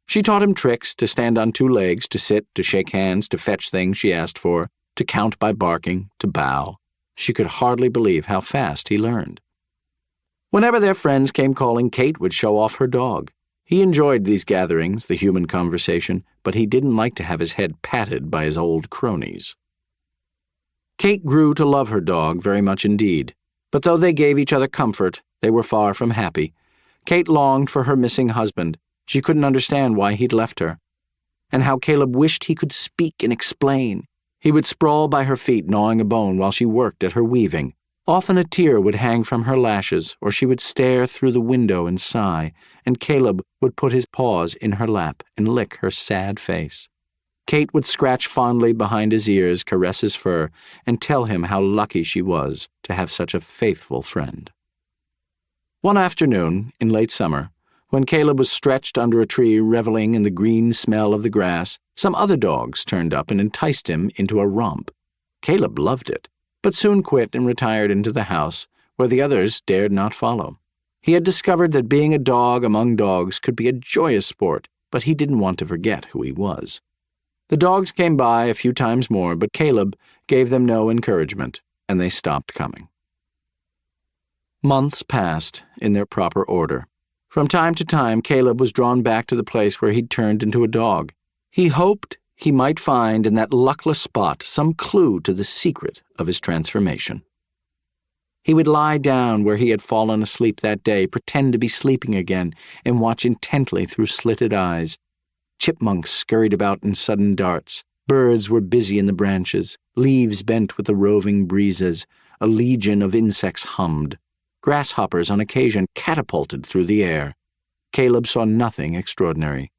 She taught him tricks, to stand on two legs, to sit, to shake hands, to fetch things she asked for, to count by barking, to bow. She could hardly believe how fast he learned. Whenever their friends came calling, Kate would show off her dog. He enjoyed these gatherings, the human conversation, but he didn't like to have his head patted by his old cronies. Kate grew to love her dog very much indeed, but though they gave each other comfort, they were far from happy. Kate longed for her missing husband. She couldn't understand why he'd left her, and how Caleb wished he could speak and explain. He would sprawl by her feet, gnawing a bone while she worked at her weaving. Often a tear would hang from her lashes, or she would stare through the window and sigh, and Caleb would put his paws in her lap and lick her sad face. Kate would scratch fondly behind his ears, caress his fur, and tell him how lucky she was to have such a faithful friend. One afternoon, in late summer, when Caleb was stretched under a tree reveling in the green smell of the grass, some other dogs turned up and enticed him into a romp. Caleb loved it, but soon quit and retired into the house, where the others dared not follow. He had discovered that being a dog among dogs could be a joyous sport, but he didn't want to forget who he was. The dogs came by a few times more, but Caleb gave them no encouragement, and they stopped coming. Months passed in their proper order. From time to time, Caleb was drawn back to the place where he'd turned into a dog. He hoped he might find in that luckless spot some clue to the secret of his transformation. He would lie down where he had fallen asleep that day, pretend to be sleeping again, and watch intently through slitted eyes. Chipmunks scurried about in sudden darts. Birds were busy in the branches. Leaves bent with the roving breezes. A legion of insects hummed. Grasshoppers on occasion catapulted through the air. Caleb saw nothing extraordinary.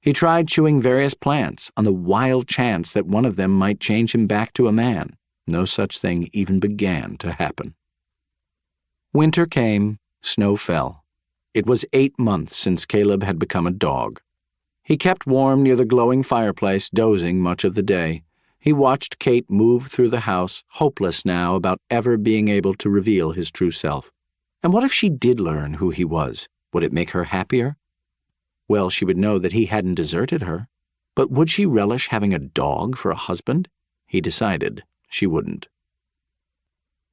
He tried chewing various plants on the wild chance that one of them might change him back to a man. No such thing even began to happen. Winter came, snow fell. It was 8 months since Caleb had become a dog. He kept warm near the glowing fireplace, dozing much of the day. He watched Kate move through the house, hopeless now about ever being able to reveal his true self. And what if she did learn who he was? Would it make her happier? Well, she would know that he hadn't deserted her. But would she relish having a dog for a husband? He decided she wouldn't.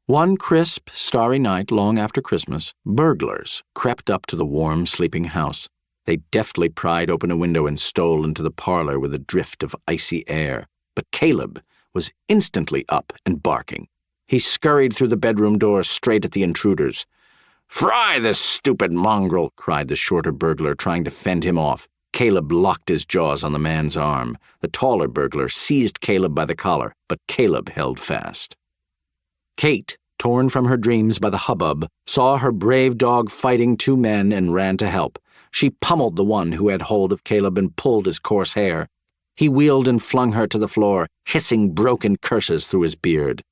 One crisp, starry night long after Christmas, burglars crept up to the warm, sleeping house. They deftly pried open a window and stole into the parlor with a drift of icy air. But Caleb was instantly up and barking. He scurried through the bedroom door straight at the intruders. "Fry this stupid mongrel!" cried the shorter burglar, trying to fend him off. Caleb locked his jaws on the man's arm. The taller burglar seized Caleb by the collar, but Caleb held fast. Kate, torn from her dreams by the hubbub, saw her brave dog fighting 2 men and ran to help. She pummeled the one who had hold of Caleb and pulled his coarse hair. He wheeled and flung her to the floor, hissing broken curses through his beard.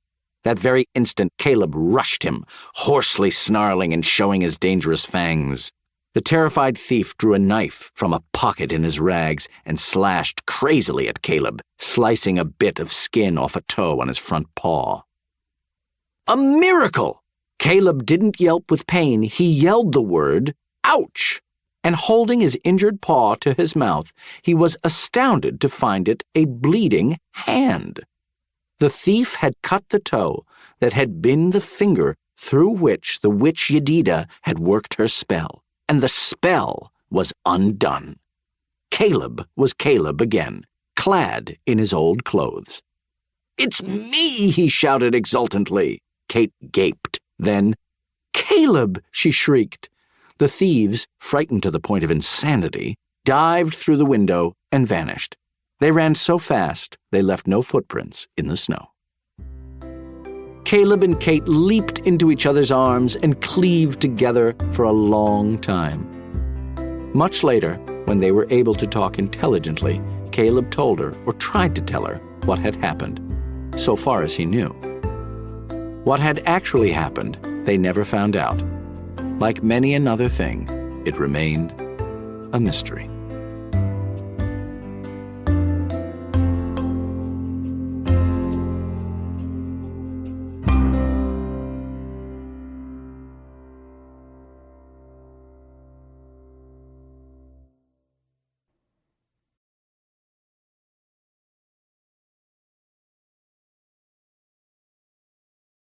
That very instant, Caleb rushed him, hoarsely snarling and showing his dangerous fangs. The terrified thief drew a knife from a pocket in his rags and slashed crazily at Caleb, slicing a bit of skin off a toe on his front paw. A miracle! Caleb didn't yelp with pain. He yelled the word, "Ouch!" And holding his injured paw to his mouth, he was astounded to find it a bleeding hand. The thief had cut the toe that had been the finger through which the witch Yedida had worked her spell, and the spell was undone. Caleb was Caleb again, clad in his old clothes. "It's me!" he shouted exultantly. Kate gaped. Then, "Caleb!" she shrieked. The thieves, frightened to the point of insanity, dived through the window and vanished. They ran so fast they left no footprints in the snow. Caleb and Kate leaped into each other's arms and cleaved together for a long time. Much later, when they were able to talk intelligently, Caleb told her, or tried to tell her, what had happened, so far as he knew. What had actually happened, they never found out. Like many another thing, it remained a mystery.